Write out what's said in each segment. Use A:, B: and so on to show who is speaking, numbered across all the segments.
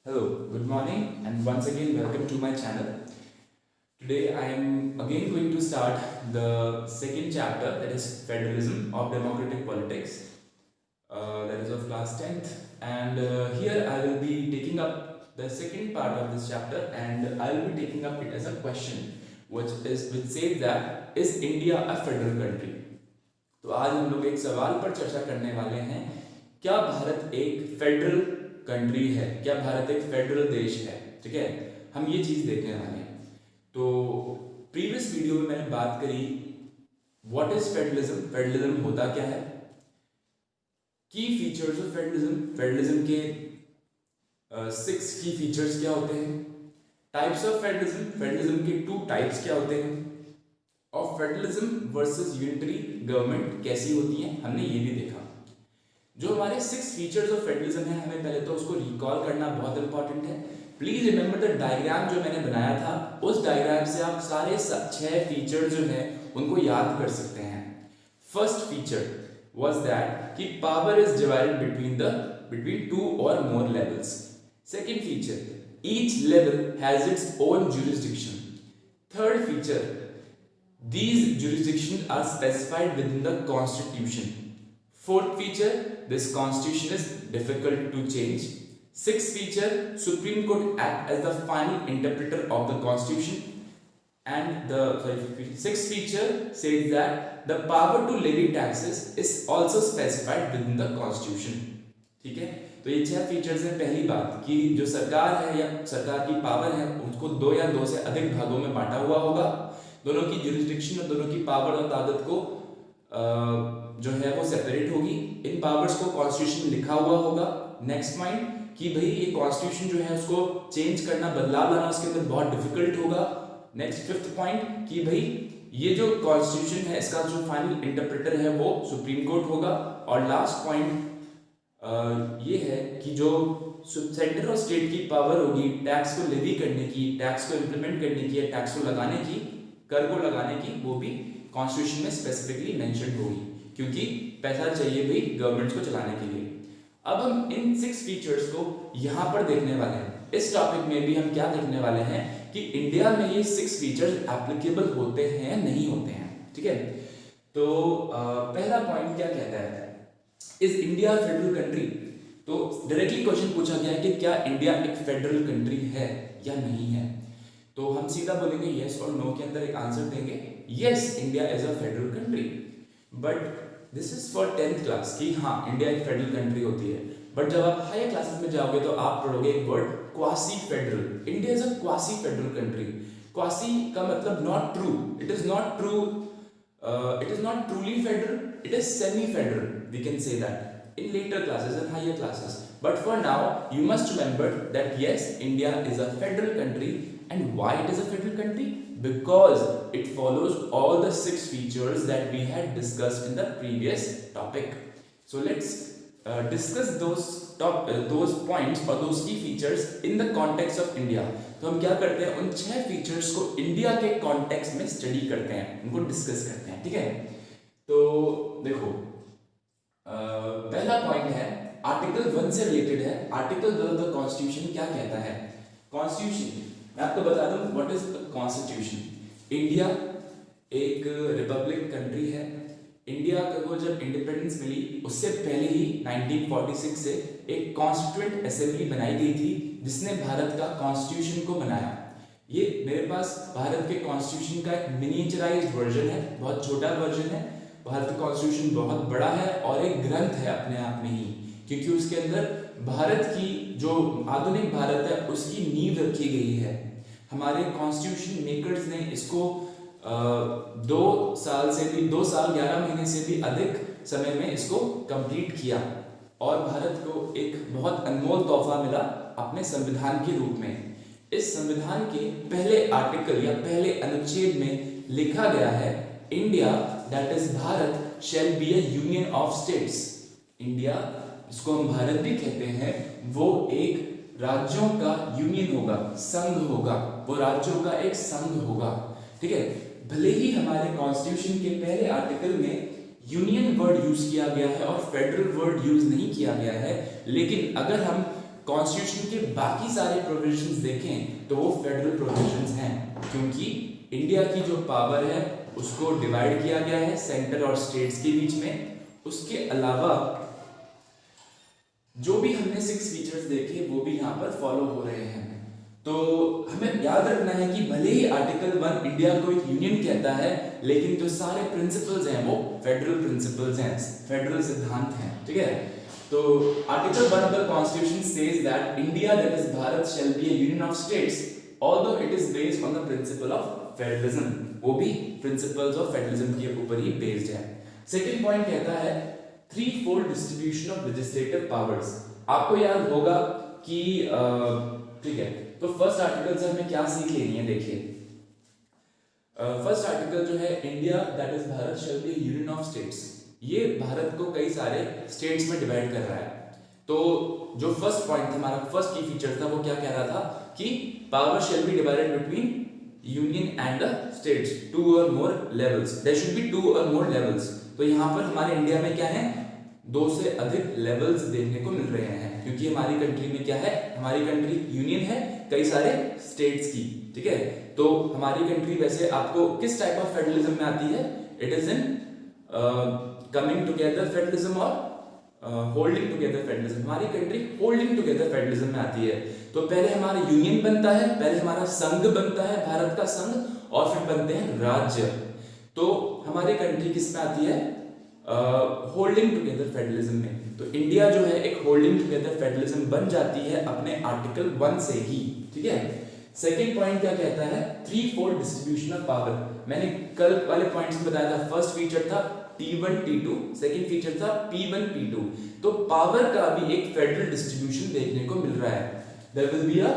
A: Hello, good morning, and once again, welcome to my channel. Today, I am again going to start the second chapter, that is Federalism of Democratic Politics, that is of class 10th. And here I will be taking up the second part of this chapter, and I will be taking up it as a question, which says that is India a federal country? तो आज हम लोग एक सवाल पर चर्चा करने वाले हैं, क्या भारत एक फेडरल कंट्री है, क्या भारत एक फेडरल देश है। ठीक है, हम ये चीज देखने वाले हैं। तो प्रीवियस वीडियो में मैंने बात करी व्हाट इज फेडरलिज्म, फेडरलिज्म होता क्या है, की फीचर्स ऑफ फेडरलिज्म, फेडरलिज्म के 6 की फीचर्स क्या होते हैं, टाइप्स ऑफ फेडरलिज्म, फेडरलिज्म के 2 टाइप्स क्या होते हैं, और फेडरलिज्म वर्सेस यूनिटरी गवर्नमेंट कैसी होती है, हमने ये भी देखा। जो हमारे 6 फीचर्स ऑफ फेडरलिज्म है, हमें पहले तो उसको रिकॉल करना बहुत इंपॉर्टेंट है। प्लीज रिमेंबर द डायग्राम जो मैंने बनाया था, उस डायग्राम से आप सारे 6 फीचर्स जो है उनको याद कर सकते हैं। फर्स्ट फीचर वाज दैट कि power is divided between 2 or more levels. Second feature, each level has its own jurisdiction. Third feature, these jurisdictions are specified within the constitution. Fourth feature, this constitution is difficult to change. Sixth feature, Supreme Court act as the final interpreter of the constitution. And sixth feature says that the power to levy taxes is also specified within the constitution. ठीक है, तो ये 6 features हैं। पहली बात कि जो सरकार है या सरकार की पावर है उसको 2 या 2 से अधिक भागों में बांटा हुआ होगा। दोनों की जुरिस्डिक्शन और दोनों की पावर और ताकत को जो है वो सेपरेट होगी। इन पावर्स को कॉन्स्टिट्यूशन लिखा हुआ होगा। नेक्स्ट पॉइंट कि भाई ये कॉन्स्टिट्यूशन जो है उसको चेंज करना, बदलाव लाना उसके अंदर बहुत डिफिकल्ट होगा। नेक्स्ट फिफ्थ पॉइंट कि भाई ये जो कॉन्स्टिट्यूशन है इसका जो फाइनल इंटरप्रेटर है वो सुप्रीम कोर्ट होगा। और लास्ट पॉइंट ये है कि जो सेंटर और स्टेट की पावर होगी टैक्स को लेवी करने की, टैक्स को इम्प्लीमेंट करने की या टैक्स को लगाने की, कर को लगाने की, वो भी कॉन्स्टिट्यूशन में स्पेसिफिकली मेंशन होगी, क्योंकि पैसा चाहिए भाई गवर्नमेंट को चलाने के लिए। अब हम इन 6 फीचर्स को यहां पर देखने वाले हैं। इस टॉपिक में भी हम क्या देखने वाले हैं कि इंडिया में ये 6 फीचर्स एप्लीकेबल होते हैं या नहीं होते हैं। ठीक है, तो पहला पॉइंट क्या कहता है, इज इंडिया फेडरल कंट्री। तो डायरेक्टली क्वेश्चन पूछा गया है कि क्या इंडिया एक फेडरल कंट्री है या नहीं है। तो हम सीधा बोलेंगे यस और नो के अंदर एक आंसर देंगे, yes India is a federal country. But this is for 10th class कि हाँ इंडिया एक फेडरल कंट्री होती है। बट जब आप हायर क्लासेस में जाओगे तो आप पढ़ोगे एक word quasi federal. India is a quasi federal country. Quasi का मतलब not true, it is not true, it is not truly federal, it is semi-federal, we can say that in later classes and higher classes. But for now you must remember that yes, India is a federal country. And why it is a federal country? Because it follows all the 6 features that we had discussed in the previous topic. So let's discuss those points or those key features in the context of India. तो हम क्या करते हैं, उन 6 features को India के context में study करते हैं, उनको डिस्कस करते हैं। ठीक है, तो देखो पहला पॉइंट है आर्टिकल 1 से रिलेटेड है। आर्टिकल 1 ऑफ द कॉन्स्टिट्यूशन क्या कहता है। कॉन्स्टिट्यूशन मैं आपको बता दूं व्हाट इज कॉन्स्टिट्यूशन। इंडिया एक रिपब्लिक कंट्री है। इंडिया को जब इंडिपेंडेंस मिली उससे पहले ही 1946 से एक कॉन्स्टिट्यूएंट असेंबली बनाई गई थी जिसने भारत का कॉन्स्टिट्यूशन को बनाया। ये मेरे पास भारत के कॉन्स्टिट्यूशन का एक मिनिएचराइज्ड वर्जन है, बहुत छोटा वर्जन है। भारत का कॉन्स्टिट्यूशन बहुत बड़ा है और एक ग्रंथ है अपने आप में ही, क्योंकि उसके अंदर भारत की जो आधुनिक भारत है उसकी नींव रखी गई है। हमारे कॉन्स्टिट्यूशन मेकर्स ने इसको 2 साल 11 महीने से भी अधिक समय में इसको कंप्लीट किया और भारत को एक बहुत अनमोल तोहफा मिला अपने संविधान के रूप में। इस संविधान के पहले आर्टिकल या पहले अनुच्छेद में लिखा गया है India that is Bharat shall be a union of states. India जिसको हम भारत भी कहते हैं वो एक राज्यों का यूनियन होगा, संघ होगा, वो राज्यों का एक संघ होगा। ठीक है, भले ही हमारे कॉन्स्टिट्यूशन के पहले आर्टिकल में यूनियन वर्ड यूज किया गया है और फेडरल वर्ड यूज नहीं किया गया है, लेकिन अगर हम कॉन्स्टिट्यूशन के बाकी सारे प्रोविजंस देखें तो वो फेडरल प्रोविजंस हैं, क्योंकि इंडिया की जो पावर है उसको डिवाइड किया गया है सेंटर और स्टेट्स के बीच में। उसके अलावा जो भी हमने 6 फीचर्स देखे वो भी यहाँ पर फॉलो हो रहे हैं। तो हमें याद रखना है कि भले ही आर्टिकल 1 इंडिया को एक यूनियन कहता है, लेकिन जो सारे प्रिंसिपल्स हैं वो फेडरल प्रिंसिपल्स हैं, फेडरल सिद्धांत हैं, ठीक है। तो article 1 of the constitution says that India that is Bharat shall be a union of states although it is based on the principle of federalism, वो भी प्रिंसिपल्स ऑफ फेडरलिज्म के ऊपर ही बेस्ड है। सेकंड पॉइंट कहता है three fold distribution of legislative powers. आपको याद होगा कि ठीक है, तो फर्स्ट आर्टिकल से हमें क्या सीख लेनी है, देखिए फर्स्ट आर्टिकल जो है India that is Bharat shall be union of states, ये भारत को कई सारे स्टेट्स में डिवाइड कर रहा है। तो जो फर्स्ट पॉइंट था हमारा, फर्स्ट की फीचर था, वो क्या कह रहा था कि power shall be divided between union and the states, 2 और मोर लेवल्स, देयर शुड बी 2 और मोर लेवल्स। तो यहाँ पर हमारे इंडिया में क्या है, 2 से अधिक लेवल्स देखने को मिल रहे हैं, क्योंकि हमारी कंट्री में क्या है, हमारी कंट्री यूनियन है कई सारे स्टेट्स की, ठीक है। तो हमारी कंट्री वैसे आपको किस टाइप ऑफ फेडरलिज्म में आती है, it is in coming together federalism और होल्डिंग टुगेदर फेडरलिज्म। हमारी कंट्री होल्डिंग टुगेदर फेडरलिज्म में आती है। तो पहले हमारा यूनियन बनता है, पहले हमारा संघ बनता है, भारत का संघ, और फिर बनते हैं राज्य। तो हमारी कंट्री किस में आती है, होल्डिंग टुगेदर फेडरलिज्म में। तो इंडिया जो है एक होल्डिंग टुगेदर फेडरलिज्म बन जाती है अपने आर्टिकल 1 से ही, ठीक है। सेकेंड पॉइंट क्या कहता है, three fold distribution of power. मैंने कल वाले पॉइंट्स में बताया था, फर्स्ट फीचर था T1 T2, सेकेंड फीचर था P1 P2। तो पावर का भी एक फेडरल डिस्ट्रीब्यूशन देखने को मिल रहा है। There will be a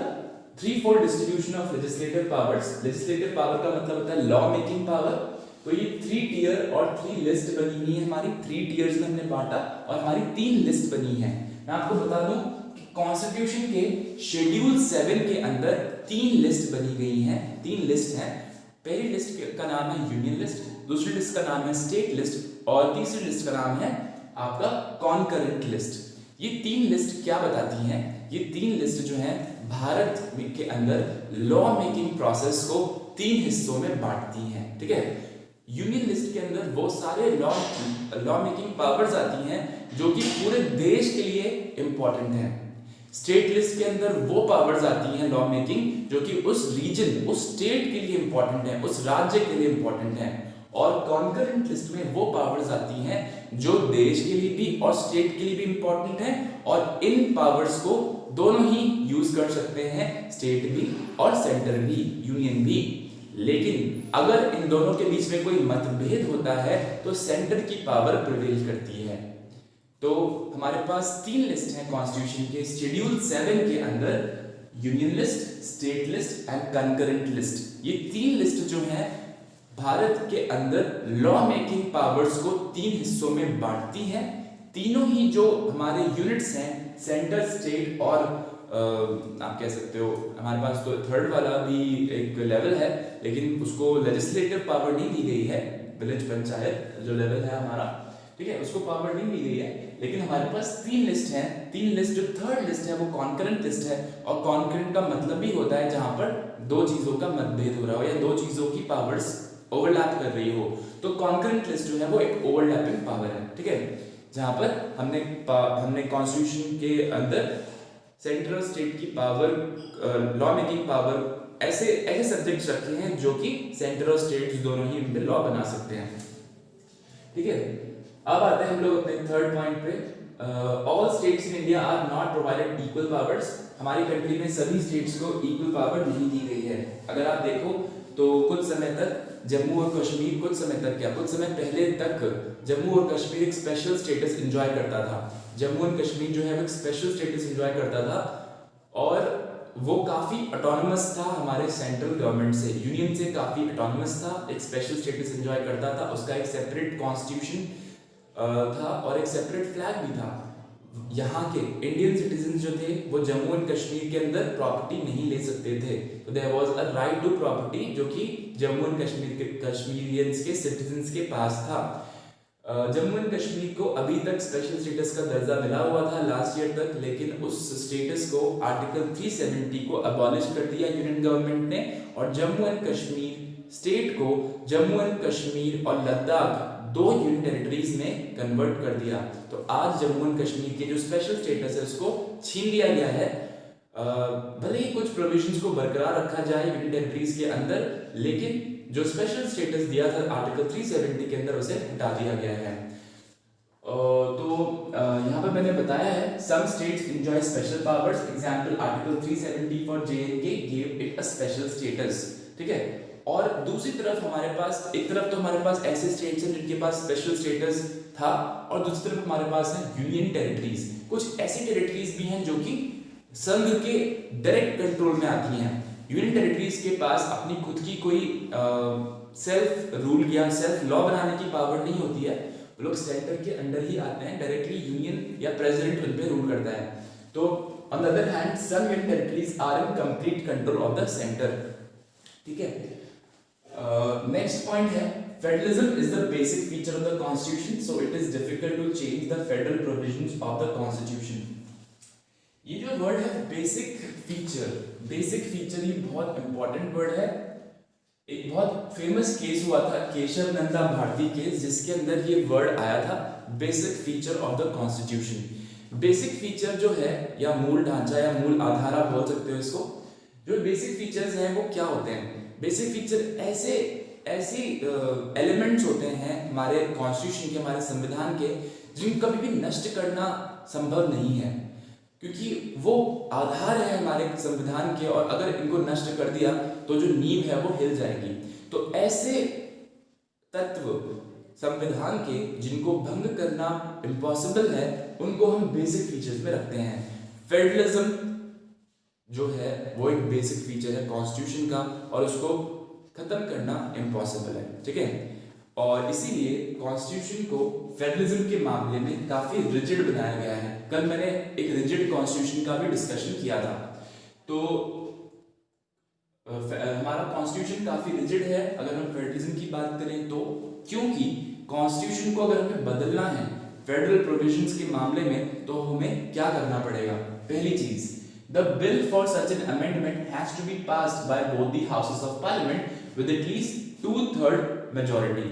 A: three fold distribution of legislative powers. Legislative power का मतलब होता है लॉ मेकिंग पावर। तो ये 3 टियर और 3 लिस्ट बनी हुई है हमारी, 3 टियर्स में हमने बांटा और हमारी 3 लिस्ट बनी है। मैं आपको बता दूं कि कॉन्स्टिट्यूशन के शेड्यूल 7 के अंदर 3 लिस्ट बनी गई हैं, 3 लिस्ट हैं। पहली लिस्ट का नाम है यूनियन लिस्ट, दूसरी लिस्ट का नाम है स्टेट लिस्ट, और तीसरी लिस्ट का नाम है आपका कॉन्करेंट लिस्ट। ये 3 लिस्ट क्या बताती हैं, ये 3 लिस्ट जो है भारत के अंदर लॉ मेकिंग प्रोसेस को 3 हिस्सों में बांटती हैं, ठीक है। यूनियन लिस्ट के अंदर वो सारे लॉ मेकिंग पावर्स आती हैं जो कि पूरे देश के लिए इंपॉर्टेंट हैं। स्टेट लिस्ट के अंदर वो पावर्स आती हैं लॉ मेकिंग जो कि उस रीजन, उस स्टेट के लिए इंपॉर्टेंट है, उस राज्य के लिए इंपॉर्टेंट है। और कॉन्करेंट लिस्ट में वो पावर्स आती हैं जो देश के लिए भी और स्टेट के लिए भी इंपॉर्टेंट है, और इन पावर्स को दोनों ही यूज कर सकते हैं, स्टेट भी और सेंटर भी, यूनियन भी। लेकिन अगर इन दोनों के बीच में कोई मतभेद होता है तो सेंटर की पावर प्रिवेल करती है। तो हमारे पास 3 लिस्ट हैं कॉन्स्टिट्यूशन के शेड्यूल 7 के अंदर, union list, state list and concurrent list. ये 3 लिस्ट जो है भारत के अंदर लॉ मेकिंग पावर्स को 3 हिस्सों में बांटती हैं। तीनों ही जो हमारे यूनिट्स हैं, सेंटर, स्टेट और आप कह सकते हो, हमारे पास तो थर्ड वाला भी एक लेवल है, लेकिन उसको लेजिस्लेटिव पावर नहीं दी गई है, विलेज पंचायत जो लेवल है हमारा, ठीक है, उसको पावर नहीं दी गई है। लेकिन हमारे पास 3 लिस्ट हैं, 3 लिस्ट, जो थर्ड लिस्ट है वो कॉन्करेंट लिस्ट है, और कॉन्करेंट का मतलब भी होता है जहां पर 2 चीजों का मतभेद हो रहा हो या 2 चीजों की पावर्स ओवरलैप कर रही हो। तो कॉन्करेंट लिस्ट जो है वो एक ओवरलैपिंग पावर है, ठीक है, जहां पर हमने कॉन्स्टिट्यूशन के अंदर सेंट्रल स्टेट की पावर, लॉ मेकिंग पावर, ऐसे सब्जेक्ट्स रखे हैं जो कि सेंटर और स्टेट्स दोनों ही इनमें लॉ बना सकते हैं, ठीक है। अब आते हैं हम लोग अपने थर्ड पॉइंट पे। All states in India are not provided equal powers. हमारी कंट्री में सभी स्टेट्स को इक्वल पावर नहीं दी गई है। अगर आप देखो तो कुछ समय तक जम्मू और कश्मीर, कुछ समय पहले तक जम्मू और कश्मीर एक स्पेशल स्टेटस एंजॉय करता था। जम्मू एंड कश्मीर जो है वो एक स्पेशल स्टेटस एंजॉय करता था, और वो काफी ऑटोनमस था हमारे सेंट्रल गवर्नमेंट से, यूनियन से काफी ऑटोनमस था, एक स्पेशल स्टेटस एंजॉय करता था, उसका एक सेपरेट कॉन्स्टिट्यूशन था और एक सेपरेट फ्लैग भी था। यहाँ के इंडियन सिटीजन जो थे वो जम्मू एंड कश्मीर के अंदर प्रॉपर्टी नहीं ले सकते थे। तो there was a right to property जो कि जम्मू एंड कश्मीरियंस के सिटीजन्स के पास था। जम्मू एंड कश्मीर को अभी तक स्पेशल स्टेटस का दर्जा मिला हुआ था लास्ट ईयर तक, लेकिन उस स्टेटस को आर्टिकल 370 को अबॉलिश कर दिया यूनियन गवर्नमेंट ने, और जम्मू एंड कश्मीर स्टेट को जम्मू एंड कश्मीर और लद्दाख 2 यूनियन टेरिटरीज में कन्वर्ट कर दिया। तो आज जम्मू एंड कश्मीर के जो स्पेशल स्टेटस है उसको छीन लिया गया है। भले ही कुछ प्रोविजंस को बरकरार रखा जाए यूनियन टेरिटरीज के अंदर, लेकिन जो स्पेशल स्टेटस दिया था आर्टिकल 370 के अंदर उसे हटा दिया गया है। यहाँ पर मैंने बताया है some states enjoy special powers, example article 370 for JNK gave it a special status, ठीक है। और दूसरी तरफ हमारे पास, एक तरफ तो हमारे पास ऐसे स्टेट्स हैं जिनके पास स्पेशल स्टेटस था, और दूसरी तरफ हमारे पास है यूनियन टेरिटरीज। कुछ ऐसी टेरिटरीज भी हैं जो कि संघ के डायरेक्ट कंट्रोल में आती हैं। यूनियन टेरिटरीज के पास अपनी खुद की कोई सेल्फ रूल या सेल्फ लॉ बनाने की पावर नहीं होती है, वो लोग सेंटर के अंडर ही आते हैं, डायरेक्टली यूनियन या प्रेसिडेंट उन पे रूल करता है। तो on the other hand some union territories are in complete control of the centre, ठीक है। नेक्स्ट पॉइंट है federalism is the basic feature of the constitution, so it is difficult to change the federal provisions of the constitution. ये जो word है basic feature ये बहुत important word है। एक बहुत फेमस केस हुआ था केशव नंदा भारती केस, जिसके अंदर ये वर्ड आया था basic feature of the constitution. Basic feature जो है, या मूल ढांचा या मूल आधार आप बोल सकते हो इसको। जो बेसिक फीचर्स हैं वो क्या होते हैं? बेसिक फीचर ऐसे एलिमेंट्स होते हैं हमारे कॉन्स्टिट्यूशन के, हमारे संविधान के, जिनको कभी भी नष्ट करना संभव नहीं है, क्योंकि वो आधार है हमारे संविधान के, और अगर इनको नष्ट कर दिया तो जो नींव है वो हिल जाएगी। तो ऐसे तत्व संविधान के जिनको भंग करना इम्पॉसिबल है, उनको हम बेसिक फीचर्स में रखते हैं। फेडरलिज्म जो है वो एक बेसिक फीचर है कॉन्स्टिट्यूशन का, और उसको खत्म करना इम्पॉसिबल है, ठीक है। और इसीलिए कॉन्स्टिट्यूशन को फेडरलिज्म के मामले में काफी रिजिड बनाया गया है। कल मैंने एक रिजिड कॉन्स्टिट्यूशन का भी डिस्कशन किया था। तो हमारा कॉन्स्टिट्यूशन काफी रिजिड है अगर हम फेडरलिज्म की बात करें तो, क्योंकि कॉन्स्टिट्यूशन को अगर हमें बदलना है फेडरल प्रोविजंस के मामले में, तो हमें क्या करना पड़ेगा? पहली चीज, the bill for such an amendment has to be passed by both the houses of parliament with at least 2/3 majority.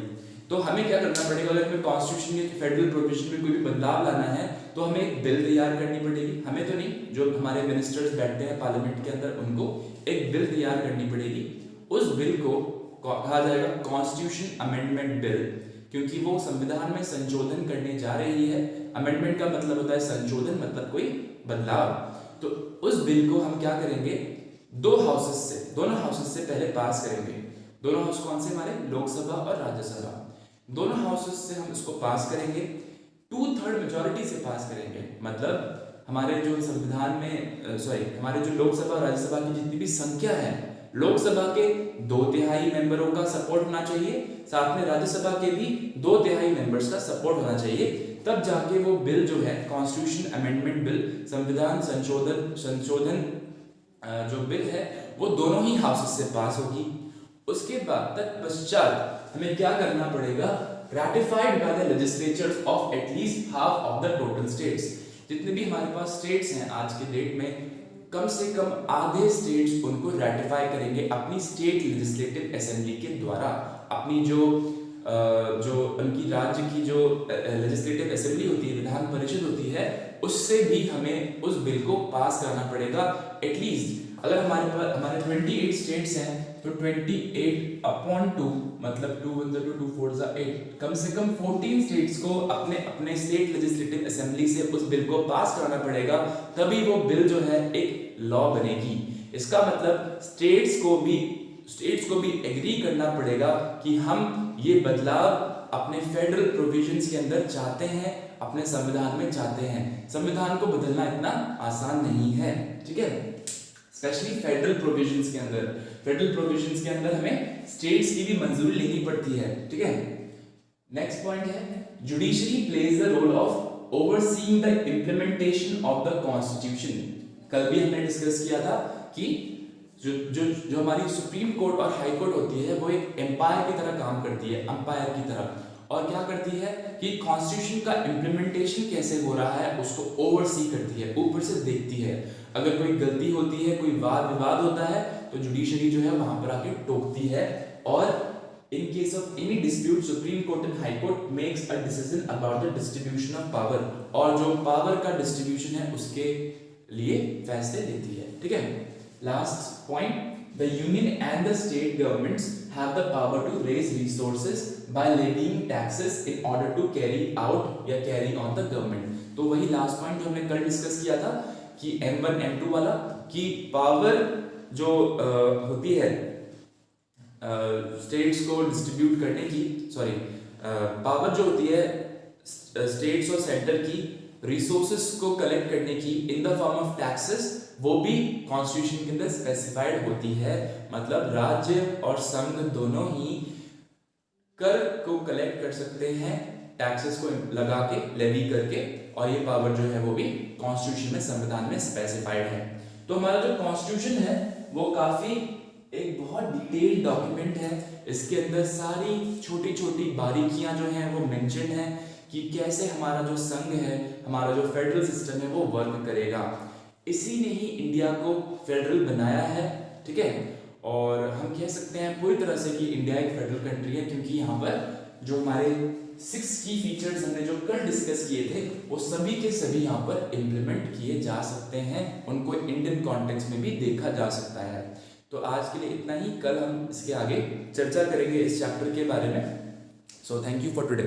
A: तो हमें क्या करना पड़ेगा? अगर हमें कॉन्स्टिट्यूशन या फेडरल प्रोविजन में कोई भी बदलाव लाना है तो हमें एक बिल तैयार करनी पड़ेगी। हमें तो नहीं, जो हमारे मिनिस्टर्स बैठते हैं पार्लियामेंट के अंदर, उनको एक बिल तैयार करनी पड़ेगी। उस बिल को कहा जाएगा कॉन्स्टिट्यूशन अमेंडमेंट बिल, क्योंकि वो संविधान में संशोधन करने जा रही है। अमेंडमेंट का मतलब होता है संशोधन, मतलब कोई बदलाव। तो उस बिल को हम क्या करेंगे? दोनों हाउसेस से पहले पास करेंगे। दोनों हाउस कौन से? हमारे लोकसभा और राज्यसभा। दोनों हाउसेस से हम इसको पास करेंगे, 2/3 मेजॉरिटी से पास करेंगे। मतलब हमारे जो संविधान में हमारे जो लोकसभा और राज्यसभा की जितनी भी संख्या है, लोकसभा के 2/3 मेंबरों का सपोर्ट होना चाहिए, साथ में राज्यसभा के भी 2/3 मेंबर्स का सपोर्ट होना चाहिए। तब जाके वो बिल जो है कॉन्स्टिट्यूशन अमेंडमेंट बिल, संविधान संशोधन जो बिल है, वो दोनों ही हाउसेस से पास होगी। उसके बाद तत्पश्चात हमें क्या करना पड़ेगा? Ratified by the legislatures of at least half of the total states. जितने भी हमारे पास स्टेट्स हैं आज के डेट में, कम से कम आधे स्टेट्स उनको रैटिफाई करेंगे अपनी स्टेट लेजिस्लेटिव असेंबली के द्वारा। अपनी जो उनकी राज्य की जो लेजिस्लेटिव असेंबली होती है, विधान परिषद होती है, उससे भी हमें उस बिल को पास कराना पड़ेगा। एटलीस्ट अगर हमारे 28 स्टेट्स हैं तो 28/2 मतलब 2 1 2 4 8, कम से कम 14 स्टेट्स को अपने स्टेट लेजिस्लेटिव असेंबली से उस बिल को पास कराना पड़ेगा, तभी वो बिल जो है एक लॉ बनेगी। इसका मतलब स्टेट्स को भी एग्री करना पड़ेगा कि हम ये बदलाव अपने फेडरल प्रोविजंस के अंदर चाहते हैं, अपने संविधान में चाहते हैं। संविधान को बदलना इतना आसान नहीं है, ठीक है। स्पेशली फेडरल प्रोविजंस के अंदर हमें स्टेट्स की भी मंजूरी लेनी पड़ती है, ठीक है। नेक्स्ट पॉइंट है judiciary plays the role of overseeing the implementation of the constitution. कल भी हमने डिस्कस किया था कि जो हमारी सुप्रीम कोर्ट और हाई कोर्ट होती है वो एक एम्पायर की तरह काम करती है, अंपायर की तरह, और क्या करती है कि कॉन्स्टिट्यूशन का इम्प्लीमेंटेशन कैसे हो रहा है उसको ओवरसी करती है, ऊपर से देखती है। अगर कोई गलती होती है, कोई वाद विवाद होता है, तो जुडिशरी जो है वहां पर आके टोकती है। और in case of any dispute supreme court and high court makes a decision about the distribution of power, और जो पावर का डिस्ट्रीब्यूशन है उसके लिए फैसले लेती है। ठीक है, last point, the union and the state governments have the power to raise resources by levying taxes in order to carry out या carry on the government। तो वही लास्ट पॉइंट जो हमने कल डिस्कस किया था कि M1 M2 वाला, कि पावर जो होती है स्टेट्स को डिस्ट्रीब्यूट करने की, सॉरी पावर जो होती है स्टेट्स और सेंटर की रिसोर्सेस को कलेक्ट करने की in the form of taxes, वो भी कॉन्स्टिट्यूशन के अंदर स्पेसिफाइड होती है। मतलब राज्य और संघ दोनों ही कर को कलेक्ट कर सकते हैं, टैक्सेस को लगा के, लेवी करके, और ये पावर जो है वो भी कॉन्स्टिट्यूशन में, संविधान में स्पेसिफाइड है। तो हमारा जो कॉन्स्टिट्यूशन है वो काफी एक बहुत डिटेल्ड डॉक्यूमेंट है। इसके अंदर सारी छोटी छोटी बारीकियां जो हैं वो मेंशन है कि कैसे हमारा जो संघ है, हमारा जो फेडरल सिस्टम है वो वर्क करेगा। इसी ने ही इंडिया को फेडरल बनाया है। ठीक है, और हम कह सकते हैं पूरी तरह से कि इंडिया एक फेडरल कंट्री है, क्योंकि यहाँ पर जो हमारे 6 की फीचर्स हमने जो कल डिस्कस किए थे वो सभी के सभी यहाँ पर इम्प्लीमेंट किए जा सकते हैं, उनको इंडियन कॉन्टेक्स्ट में भी देखा जा सकता है। तो आज के लिए इतना ही, कल हम इसके आगे चर्चा करेंगे इस चैप्टर के बारे में। So thank you for today.